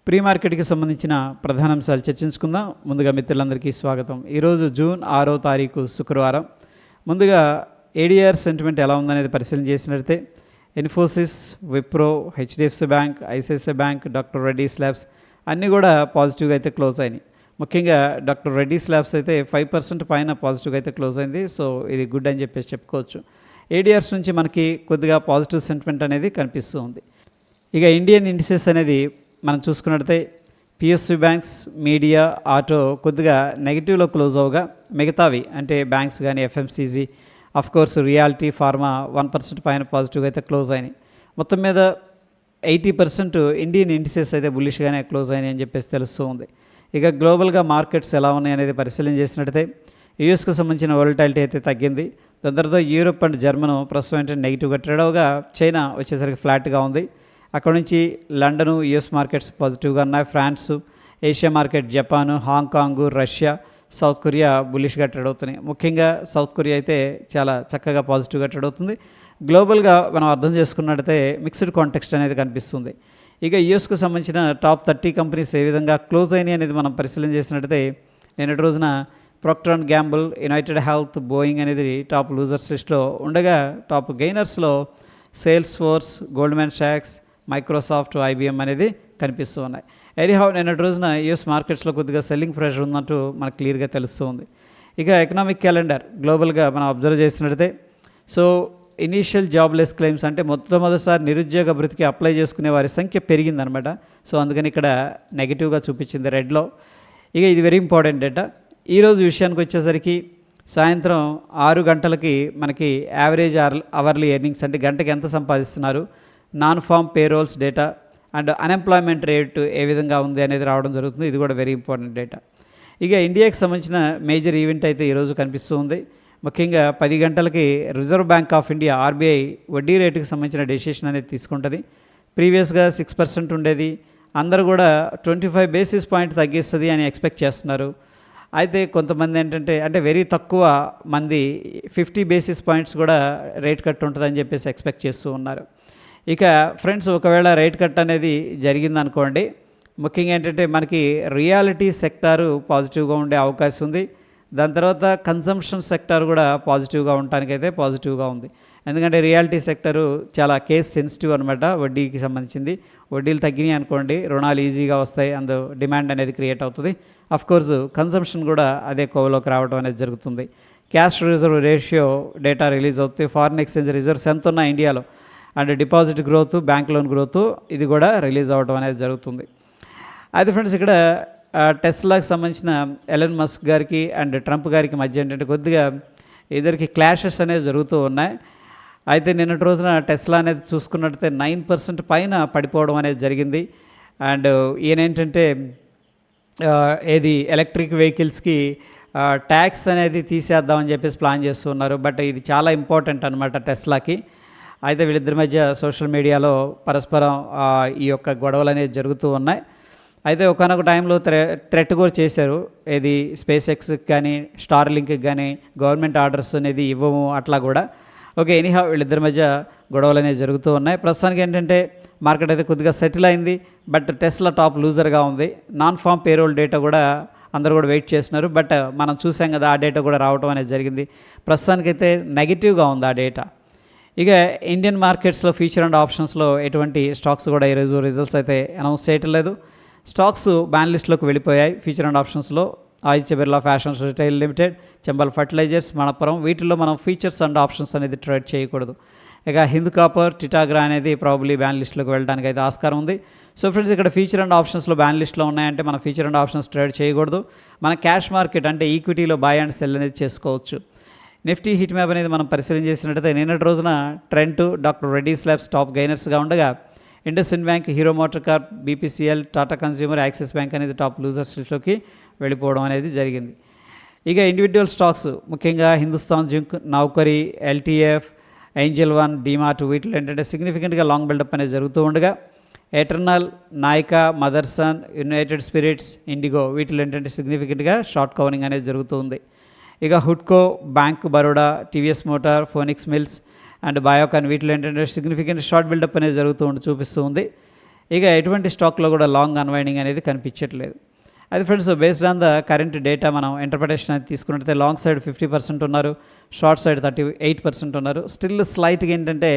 Pre మార్కెట్కి సంబంధించిన ప్రధాన అంశాలు చర్చించుకుందాం. ముందుగా మిత్రులందరికీ స్వాగతం. ఈరోజు జూన్ 6వ తారీఖు శుక్రవారం. ముందుగా ఏడీఆర్ సెంటిమెంట్ ఎలా ఉందనేది పరిశీలన చేసినట్లయితే Infosys, Wipro, HDFC bank, ICICI bank, doctor Reddy's labs అన్నీ కూడా పాజిటివ్గా అయితే క్లోజ్ అయినాయి. ముఖ్యంగా డాక్టర్ రెడ్డీస్ ల్యాబ్స్ అయితే 5% పైన పాజిటివ్గా అయితే క్లోజ్ అయింది. సో ఇది గుడ్ అని చెప్పేసి చెప్పుకోవచ్చు. ఏడీఆర్స్ నుంచి మనకి కొద్దిగా పాజిటివ్ సెంటిమెంట్ అనేది కనిపిస్తూ ఉంది. ఇక ఇండియన్ ఇండిసెస్ అనేది మనం చూసుకున్నట్లయితే పిఎస్యు బ్యాంక్స్, మీడియా, ఆటో కొద్దిగా నెగిటివ్లో క్లోజ్ అవగా మిగతావి అంటే బ్యాంక్స్ కానీ ఎఫ్ఎంసీజీ, కోర్స్ రియాలిటీ, ఫార్మా 1% పైన పాజిటివ్గా అయితే క్లోజ్ అయినాయి. మొత్తం మీద 80% ఇండియన్ ఇండిసెస్ అయితే బుల్లిష్గానే క్లోజ్ అయినాయి అని చెప్పేసి తెలుస్తూ ఉంది. ఇక గ్లోబల్గా మార్కెట్స్ ఎలా ఉన్నాయి అనేది పరిశీలన చేసినట్టయితే యూఎస్కి సంబంధించిన వోలటాలిటీ అయితే తగ్గింది. దాని తర్వాత యూరోప్ అండ్ జర్మన్ ప్రస్తుతం అంటే నెగిటివ్గా ట్రేడ్ అవగా చైనా వచ్చేసరికి ఫ్లాట్గా ఉంది. అక్కడ నుంచి లండను, యుఎస్ మార్కెట్స్ పాజిటివ్గా ఉన్నాయి. France, Asia market, Japan, Hong Kong, Russia, South Korea బుల్లిష్గా ట్రేడ్ అవుతున్నాయి. ముఖ్యంగా సౌత్ కొరియా అయితే చాలా చక్కగా పాజిటివ్గా ట్రేడ్ అవుతుంది. గ్లోబల్గా మనం అర్థం చేసుకున్నట్టయితే మిక్స్డ్ కాంటెక్స్ట్ అనేది కనిపిస్తుంది. ఇక యూఎస్కు సంబంధించిన టాప్ 30 కంపెనీస్ ఏ విధంగా క్లోజ్ అయినాయి అనేది మనం పరిశీలన చేసినట్టయితే నిన్నటి రోజున Procter and Gamble, United Health, Boeing అనేది టాప్ లూజర్స్ లిస్ట్లో ఉండగా టాప్ గెయినర్స్లో సేల్స్ ఫోర్స్, గోల్డ్మెన్ సాక్స్, మైక్రోసాఫ్ట్, ఐబిఎం అనేది కనిపిస్తూ ఉన్నాయి. ఎనీహౌ నిన్నటి రోజున యూఎస్ మార్కెట్స్లో కొద్దిగా సెల్లింగ్ ప్రెషర్ ఉందంటూ మనకు క్లియర్గా తెలుస్తూ ఉంది. ఇక ఎకనామిక్ క్యాలెండర్ గ్లోబల్గా మనం అబ్జర్వ్ చేసినట్టయితే సో ఇనీషియల్ జాబ్లెస్ క్లెయిమ్స్ అంటే మొట్టమొదటిసారి నిరుద్యోగ భృతికి అప్లై చేసుకునే వారి సంఖ్య పెరిగిందనమాట. సో అందుకని ఇక్కడ నెగిటివ్గా చూపించింది రెడ్లో. ఇక ఇది వెరీ ఇంపార్టెంట్ డేటా. ఈరోజు విషయానికి వచ్చేసరికి సాయంత్రం 6 గంటలకి మనకి యావరేజ్ అవర్లీ ఎర్నింగ్స్ అంటే గంటకి ఎంత సంపాదిస్తున్నారు, non farm payrolls data and unemployment rate ఏ విధంగా ఉంది అనేది రావడం జరుగుతుంది. ఇది కూడా వెరీ ఇంపార్టెంట్ డేటా. ఇక ఇండియాకి సంబంధించిన మేజర్ ఈవెంట్ అయితే ఈరోజు కనిపిస్తూ ఉంది. ముఖ్యంగా 10 గంటలకి reserve bank of India RBI వడ్డీ రేటుకి సంబంధించిన డెసిషన్ అనేది తీసుకుంటుంది. ప్రీవియస్గా 6% ఉండేది, అందరూ కూడా 25 బేసిస్ పాయింట్ తగ్గిస్తుంది అని ఎక్స్పెక్ట్ చేస్తున్నారు. అయితే కొంతమంది ఏంటంటే అంటే వెరీ తక్కువ మంది 50 బేసిస్ పాయింట్స్ కూడా రేట్ కట్ ఉంటుందని చెప్పేసి ఎక్స్పెక్ట్ చేస్తూ ఉన్నారు. ఇక ఫ్రెండ్స్, ఒకవేళ రేట్ కట్ అనేది జరిగిందనుకోండి, ముఖ్యంగా ఏంటంటే మనకి రియాలిటీ సెక్టారు పాజిటివ్గా ఉండే అవకాశం ఉంది. దాని తర్వాత కన్సంప్షన్ సెక్టార్ కూడా పాజిటివ్గా ఉండటానికైతే పాజిటివ్గా ఉంది. ఎందుకంటే రియాలిటీ సెక్టరు చాలా కేస్ సెన్సిటివ్ అనమాట. వడ్డీకి సంబంధించింది. వడ్డీలు తగ్గినాయి అనుకోండి, రుణాలు ఈజీగా వస్తాయి, అందు డిమాండ్ అనేది క్రియేట్ అవుతుంది. కోర్స్ కన్సంప్షన్ కూడా అదే కోవలోకి రావడం అనేది జరుగుతుంది. Cash reserve ratio data release అవుతుంది. ఫారిన్ ఎక్స్చేంజ్ రిజర్వ్స్ ఎంత ఉన్నాయి ఇండియాలో and deposit growth, bank loan growth ఇది కూడా రిలీజ్ అవ్వడం అనేది జరుగుతుంది. అయితే ఫ్రెండ్స్, ఇక్కడ టెస్లాకి సంబంధించిన ఎలన్ మస్క్ గారికి అండ్ ట్రంప్ గారికి మధ్య ఏంటంటే కొద్దిగా ఇద్దరికి క్లాషెస్ అనేవి జరుగుతూ ఉన్నాయి. అయితే నిన్నటి రోజున టెస్లా అనేది చూసుకున్నట్టయితే 9% పైన పడిపోవడం అనేది జరిగింది. అండ్ ఈయనేంటంటే ఏది ఎలక్ట్రిక్ వెహికల్స్కి ట్యాక్స్ అనేది తీసేద్దామని చెప్పేసి ప్లాన్ చేస్తున్నారు. బట్ ఇది చాలా ఇంపార్టెంట్ అనమాట టెస్లాకి. అయితే వీళ్ళిద్దరి మధ్య సోషల్ మీడియాలో పరస్పరం ఈ యొక్క గొడవలు అనేవి జరుగుతూ ఉన్నాయి. అయితే ఒకనొక టైంలో థ్రెట్ కూడా చేశారు. ఏది స్పేస్ ఎక్స్కి కానీ స్టార్ లింక్కి కానీ గవర్నమెంట్ ఆర్డర్స్ అనేది ఇవ్వము అట్లా కూడా. ఓకే, ఎనీహౌ వీళ్ళిద్దరి మధ్య గొడవలు అనేవి జరుగుతూ ఉన్నాయి. ప్రస్తుతానికి ఏంటంటే మార్కెట్ అయితే కొద్దిగా సెటిల్ అయింది. బట్ టెస్లా టాప్ లూజర్గా ఉంది. నాన్ ఫామ్ పేరోల్ డేటా కూడా అందరూ కూడా వెయిట్ చేస్తున్నారు. బట్ మనం చూసాం కదా, ఆ డేటా కూడా రావడం అనేది జరిగింది. ప్రస్తుతానికైతే నెగిటివ్గా ఉంది ఆ డేటా. ఇక ఇండియన్ మార్కెట్స్లో ఫ్యూచర్ అండ్ ఆప్షన్స్లో ఎటువంటి స్టాక్స్ కూడా ఈరోజు రిజల్ట్స్ అయితే అనౌన్స్ చేయటం లేదు. స్టాక్స్ బ్యాన్ లిస్ట్లోకి వెళ్ళిపోయాయి. ఫ్యూచర్ అండ్ ఆప్షన్స్లో Aditya Birla fashions retail limited, Chambal fertilisers, Manappuram వీటిల్లో మనం ఫీచర్స్ అండ్ ఆప్షన్స్ అనేది ట్రేడ్ చేయకూడదు. ఇక హింద్ కాపర్, టిటాగ్రా అనేది ప్రాబబ్లీ బ్యాన్ లిస్ట్లోకి వెళ్ళడానికి అయితే ఆస్కారం ఉంది. సో ఫ్రెండ్స్, ఇక్కడ ఫ్యూచర్ అండ్ ఆప్షన్స్లో బ్యాన్ లిస్ట్లో ఉన్నాయంటే మనం ఫ్యూచర్ అండ్ ఆప్షన్స్ ట్రేడ్ చేయకూడదు. మన క్యాష్ మార్కెట్ అంటే ఈక్విటీలో బై అండ్ సెల్ అనేది చేసుకోవచ్చు. నిఫ్టీ హిట్ మ్యాప్ అనేది మనం పరిశీలన చేసినట్టయితే నిన్నటి రోజున Trent, doctor Reddy's labs top గెయినర్స్గా ఉండగా IndusInd Bank, Hero Motor Corp, BPCL, Tata consumer, Axis Bank అనేది టాప్ లూజర్స్ లిస్ట్లోకి వెళ్ళిపోవడం అనేది జరిగింది. ఇక ఇండివిజువల్ స్టాక్స్ ముఖ్యంగా Hindustan Zinc, Naukri, LTF, Angel One, DMart వీటిలో ఏంటంటే సిగ్నిఫికెంట్గా లాంగ్ బిల్డప్ అనేది జరుగుతూ ఉండగా Eternal, Nykaa, Motherson, United Spirits, IndiGo వీటిలో ఏంటంటే సిగ్నిఫికెంట్గా షార్ట్ కవరింగ్ అనేది జరుగుతుంది. ఇక హుడ్కో, Bank Baroda, TVS Motor, Phoenix Mills and Biocon వీటిలో ఏంటంటే సిగ్నిఫికెంట్ షార్ట్ బిల్డప్ అనేది చూపిస్తూ ఉంది. ఇక ఎటువంటి స్టాక్లో కూడా లాంగ్ అన్వైండింగ్ అనేది కనిపించట్లేదు. అది friends based on the current data మనం ఇంటర్ప్రిటేషన్ అనేది తీసుకున్నట్లయితే లాంగ్ సైడ్ 50% ఉన్నారు, షార్ట్ సైడ్ 38% ఉన్నారు. స్టిల్ స్లైట్గా ఏంటంటే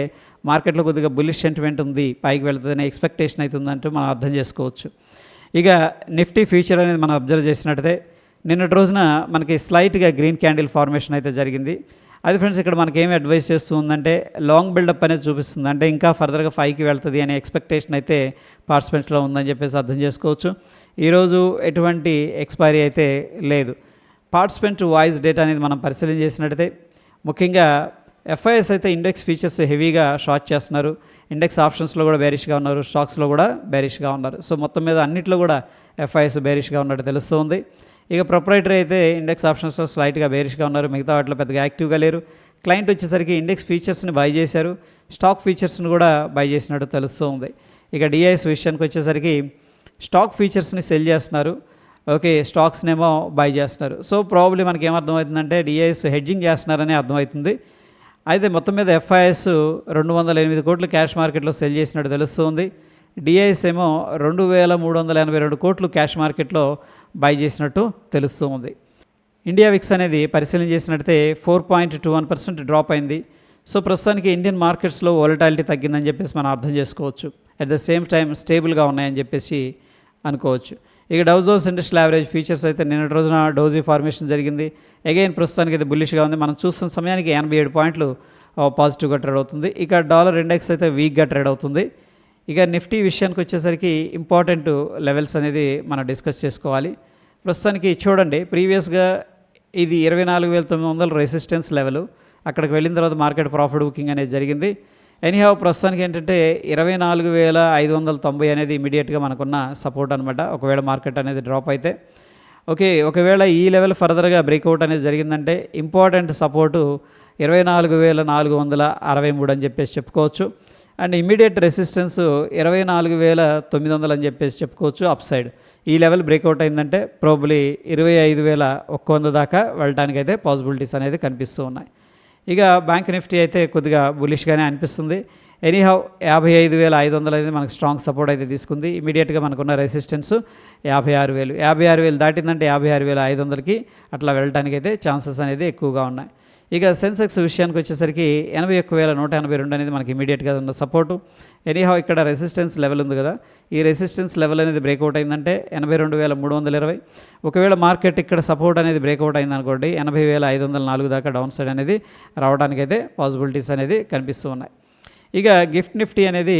మార్కెట్లో కొద్దిగా బుల్లిష్ సెంటిమెంట్ ఉంది, పైకి వెళ్తుందనే ఎక్స్పెక్టేషన్ అయితే ఉందంటూ మనం అర్థం చేసుకోవచ్చు. ఇక నిఫ్టీ ఫ్యూచర్ అనేది మనం అబ్జర్వ్ చేసినట్టయితే నిన్నటి రోజున మనకి స్లైట్గా గ్రీన్ క్యాండిల్ ఫార్మేషన్ అయితే జరిగింది. అది ఫ్రెండ్స్ ఇక్కడ మనకి ఏమి అడ్వైస్ చేస్తుందంటే లాంగ్ బిల్డప్ అనేది చూపిస్తుంది, అంటే ఇంకా ఫర్దర్గా 5కి వెళ్తుంది అనే ఎక్స్పెక్టేషన్ అయితే పార్టిసిపెంట్స్లో ఉందని చెప్పేసి అర్థం చేసుకోవచ్చు. ఈరోజు ఎటువంటి ఎక్స్పైరీ అయితే లేదు. పార్టిసిపెంట్ వాయిస్ డేటా అనేది మనం పరిశీలన చేసినట్టయితే ముఖ్యంగా ఎఫ్ఐఎస్ అయితే ఇండెక్స్ ఫీచర్స్ హెవీగా షార్ట్ చేస్తున్నారు, ఇండెక్స్ ఆప్షన్స్లో కూడా బేరిష్గా ఉన్నారు, స్టాక్స్లో కూడా బేరిష్గా ఉన్నారు. సో మొత్తం మీద అన్నింటిలో కూడా ఎఫ్ఐఎస్ బేరిష్గా ఉన్నట్టు తెలుస్తుంది. ఇక ప్రొప్రైటరీ అయితే ఇండెక్స్ ఆప్షన్స్లో స్లైట్గా బేరిష్గా ఉన్నారు, మిగతా వాటిలో పెద్దగా యాక్టివ్గా లేరు. క్లయింట్ వచ్చేసరికి ఇండెక్స్ ఫీచర్స్ని బై చేశారు, స్టాక్ ఫీచర్స్ని కూడా బై చేసినట్టు తెలుస్తుంది. ఇక డిఐఎస్ విషయానికి వచ్చేసరికి స్టాక్ ఫీచర్స్ని సెల్ చేస్తున్నారు, ఓకే, స్టాక్స్నేమో బై చేస్తున్నారు. సో ప్రాబ్లీ మనకి ఏమర్థమవుతుందంటే డిఐఎస్ హెడ్జింగ్ చేస్తున్నారని అర్థమవుతుంది. అయితే మొత్తం మీద ఎఫ్ఐఎస్ 208 కోట్లు క్యాష్ మార్కెట్లో సెల్ చేసినట్టు తెలుస్తుంది. డిఐఎస్ ఏమో 2382 కోట్లు క్యాష్ మార్కెట్లో బై చేసినట్టు తెలుస్తుంది. ఇండియా విక్స్ అనేది పరిశీలన చేసినట్టయితే 4.21% డ్రాప్ అయింది. సో ప్రస్తుతానికి ఇండియన్ మార్కెట్స్లో వోలటాలిటీ తగ్గిందని చెప్పేసి మనం అర్థం చేసుకోవచ్చు. అట్ ద సేమ్ టైం స్టేబుల్గా ఉన్నాయని చెప్పేసి అనుకోవచ్చు. ఇక Dow Jones industrial average features అయితే నిన్నటి రోజున డౌజీ ఫార్మేషన్ జరిగింది. అగైన్ ప్రస్తుతానికి అయితే బుల్లిష్గా ఉంది. మనం చూస్తున్న సమయానికి 87 పాయింట్లు పాజిటివ్గా ట్రేడ్ అవుతుంది. ఇక డాలర్ ఇండెక్స్ అయితే వీక్గా ట్రేడ్ అవుతుంది. ఇక నిఫ్టీ విషయానికి వచ్చేసరికి ఇంపార్టెంట్ లెవెల్స్ అనేది మనం డిస్కస్ చేసుకోవాలి. ప్రస్తుతానికి చూడండి, ప్రీవియస్గా ఇది 24,900 రెసిస్టెన్స్ లెవెల్, అక్కడికి వెళ్ళిన తర్వాత మార్కెట్ ప్రాఫిట్ బుకింగ్ అనేది జరిగింది. ఎనీహౌ ప్రస్తుతానికి ఏంటంటే 24,590 అనేది ఇమీడియట్గా మనకున్న సపోర్ట్ అనమాట, ఒకవేళ మార్కెట్ అనేది డ్రాప్ అయితే. ఓకే, ఒకవేళ ఈ లెవెల్ ఫర్దర్గా బ్రేక్అవుట్ అనేది జరిగిందంటే ఇంపార్టెంట్ సపోర్టు 24,463 అని చెప్పేసి చెప్పుకోవచ్చు. అండ్ ఇమీడియట్ రెసిస్టెన్స్ 24,900 అని చెప్పేసి చెప్పుకోవచ్చు అప్ సైడ్. ఈ లెవెల్ బ్రేక్అవుట్ అయిందంటే ప్రాబబ్లీ 25,100 దాకా వెళ్ళడానికైతే పాసిబిలిటీస్ అనేది కనిపిస్తూ ఉన్నాయి. ఇక బ్యాంక్ నిఫ్టీ అయితే కొద్దిగా బులిష్గానే అనిపిస్తుంది. ఎనీహౌ 55,500 అనేది మనకు స్ట్రాంగ్ సపోర్ట్ అయితే తీసుకుంది. ఇమీడియట్గా మనకున్న రెసిస్టెన్స్ 56,000 దాటిందంటే 56,500కి అట్లా వెళ్ళడానికి అయితే ఛాన్సెస్ అనేది ఎక్కువగా ఉన్నాయి. ఇక సెన్సెక్స్ విషయానికి వచ్చేసరికి 81,182 అనేది మనకి ఇమీడియట్గా ఉన్న సపోర్టు. ఎనీహౌ ఇక్కడ రెసిస్టెన్స్ లెవెల్ ఉంది కదా, ఈ రెసిస్టెన్స్ లెవెల్ అనేది బ్రేక్అవుట్ అయిందంటే 82,320. ఒకవేళ మార్కెట్ ఇక్కడ సపోర్ట్ అనేది బ్రేక్అవుట్ అయిందనుకోండి 80,504 దాకా డౌన్ సైడ్ అనేది రావడానికైతే పాసిబిలిటీస్ అనేది కనిపిస్తూ ఉన్నాయి. ఇక గిఫ్ట్ నిఫ్టీ అనేది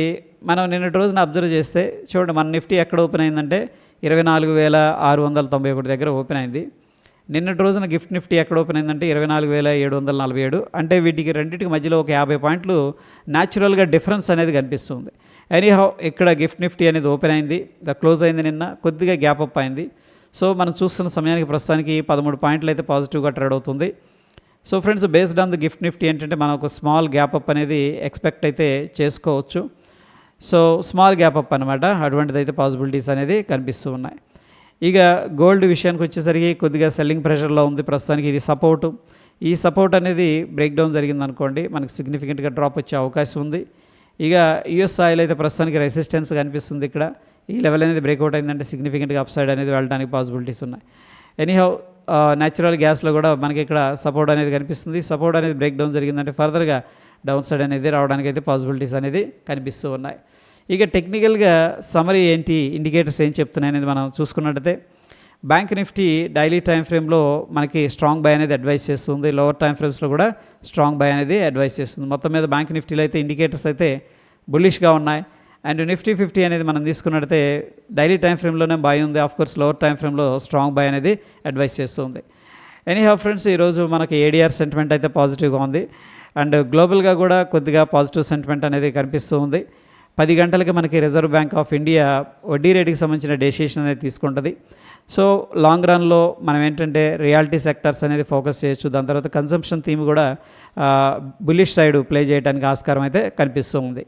మనం నిన్నటి రోజున అబ్జర్వ్ చేస్తే చూడండి, మన నిఫ్టీ ఎక్కడ ఓపెన్ అయిందంటే 24,691 దగ్గర ఓపెన్ అయింది. నిన్నటి రోజున గిఫ్ట్ నిఫ్టీ ఎక్కడ ఓపెన్ అయిందంటే 24,747. అంటే వీటికి రెండింటికి మధ్యలో ఒక 50 పాయింట్లు న్యాచురల్గా డిఫరెన్స్ అనేది కనిపిస్తుంది. ఎనీహౌ ఇక్కడ గిఫ్ట్ నిఫ్టీ అనేది ఓపెన్ అయింది, క్లోజ్ అయింది నిన్న, కొద్దిగా గ్యాప్ అప్ అయింది. సో మనం చూస్తున్న సమయానికి ప్రస్తుతానికి 13 పాయింట్లు అయితే పాజిటివ్గా ట్రేడ్ అవుతుంది. So friends, based on the gift Nifty ఏంటంటే మనం ఒక స్మాల్ గ్యాప్ అప్ అనేది ఎక్స్పెక్ట్ అయితే చేసుకోవచ్చు. సో స్మాల్ గ్యాప్ అప్ అనమాట, అటువంటిది అయితే పాసిబిలిటీస్ అనేది కనిపిస్తూ ఉన్నాయి. ఇక గోల్డ్ విషయానికి వచ్చేసరికి కొద్దిగా సెల్లింగ్ ప్రెషర్లో ఉంది ప్రస్తుతానికి. ఇది సపోర్టు, ఈ సపోర్ట్ అనేది బ్రేక్ డౌన్ జరిగిందనుకోండి మనకి సిగ్నిఫికెంట్గా డ్రాప్ వచ్చే అవకాశం ఉంది. ఇక యుఎస్ ఆయిల్ అయితే ప్రస్తుతానికి రెసిస్టెన్స్ కనిపిస్తుంది. ఇక్కడ ఈ లెవెల్ అనేది బ్రేక్అవుట్ అయిందంటే సిగ్నిఫికెంట్గా అప్ సైడ్ అనేది వెళ్ళడానికి పాసిబిలిటీస్ ఉన్నాయి. ఎనీహౌ న్యాచురల్ గ్యాస్లో కూడా మనకి ఇక్కడ సపోర్ట్ అనేది కనిపిస్తుంది. సపోర్ట్ అనేది బ్రేక్ డౌన్ జరిగిందంటే ఫర్దర్గా డౌన్ సైడ్ అనేది రావడానికి అయితే పాసిబిలిటీస్ అనేది కనిపిస్తూ ఉన్నాయి. ఇక టెక్నికల్గా సమరీ ఏంటి, ఇండికేటర్స్ ఏం చెప్తున్నాయి అనేది మనం చూసుకున్నట్టయితే బ్యాంక్ నిఫ్టీ డైలీ టైం ఫ్రేమ్లో మనకి స్ట్రాంగ్ బై అనేది అడ్వైస్ చేస్తుంది, లోవర్ టైం ఫ్రేమ్స్లో కూడా స్ట్రాంగ్ బై అనేది అడ్వైస్ చేస్తుంది. మొత్తం మీద బ్యాంక్ నిఫ్టీలో అయితే ఇండికేటర్స్ అయితే బుల్లిష్గా ఉన్నాయి. అండ్ నిఫ్టీ 50 అనేది మనం తీసుకున్నట్టయితే డైలీ టైం ఫ్రేమ్లోనే బై ఉంది, ఆఫ్కోర్స్ లోవర్ టైం ఫ్రేమ్లో స్ట్రాంగ్ బై అనేది అడ్వైస్ చేస్తుంది. ఎనీహౌ ఫ్రెండ్స్, ఈరోజు మనకి ఏడిఆర్ సెంటిమెంట్ అయితే పాజిటివ్గా ఉంది. అండ్ గ్లోబల్గా కూడా కొద్దిగా పాజిటివ్ సెంటిమెంట్ అనేది కనిపిస్తూ ఉంది. 10 గంటలకి మనకి రిజర్వ్ బ్యాంక్ ఆఫ్ ఇండియా వడ్డీ రేటుకి సంబంధించిన డెసిషన్ అనేది తీసుకుంటుంది. సో లాంగ్ రన్లో మనం ఏంటంటే రియాలిటీ సెక్టర్స్ అనేది ఫోకస్ చేయొచ్చు. దాని తర్వాత కన్సంప్షన్ థీమ్ కూడా బుల్లిష్ సైడ్ ప్లే చేయడానికి ఆస్కారం అయితే కనిపిస్తూ ఉంది.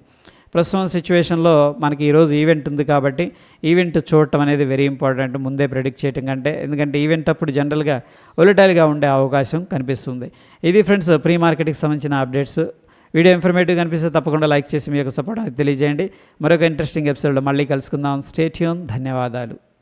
ప్రస్తుతం సిచ్యువేషన్లో మనకి ఈరోజు ఈవెంట్ ఉంది కాబట్టి ఈవెంట్ చూడటం అనేది వెరీ ఇంపార్టెంట్, ముందే ప్రెడిక్ట్ చేయటం కంటే. ఎందుకంటే ఈవెంట్ అప్పుడు జనరల్గా వొలటైల్గా ఉండే అవకాశం కనిపిస్తుంది. ఇది ఫ్రెండ్స్ ప్రీ మార్కెట్కి సంబంధించిన అప్డేట్స్. వీడియో ఇన్ఫర్మేటివ్ అనిపిస్తే తప్పకుండా లైక్ చేసి మీ యొక్క సపోర్ట్ అనేది తెలియజేయండి. మరొక ఇంట్రెస్టింగ్ ఎపిసోడ్లో మళ్ళీ కలుసుకుందాం. Stay tune. ధన్యవాదాలు.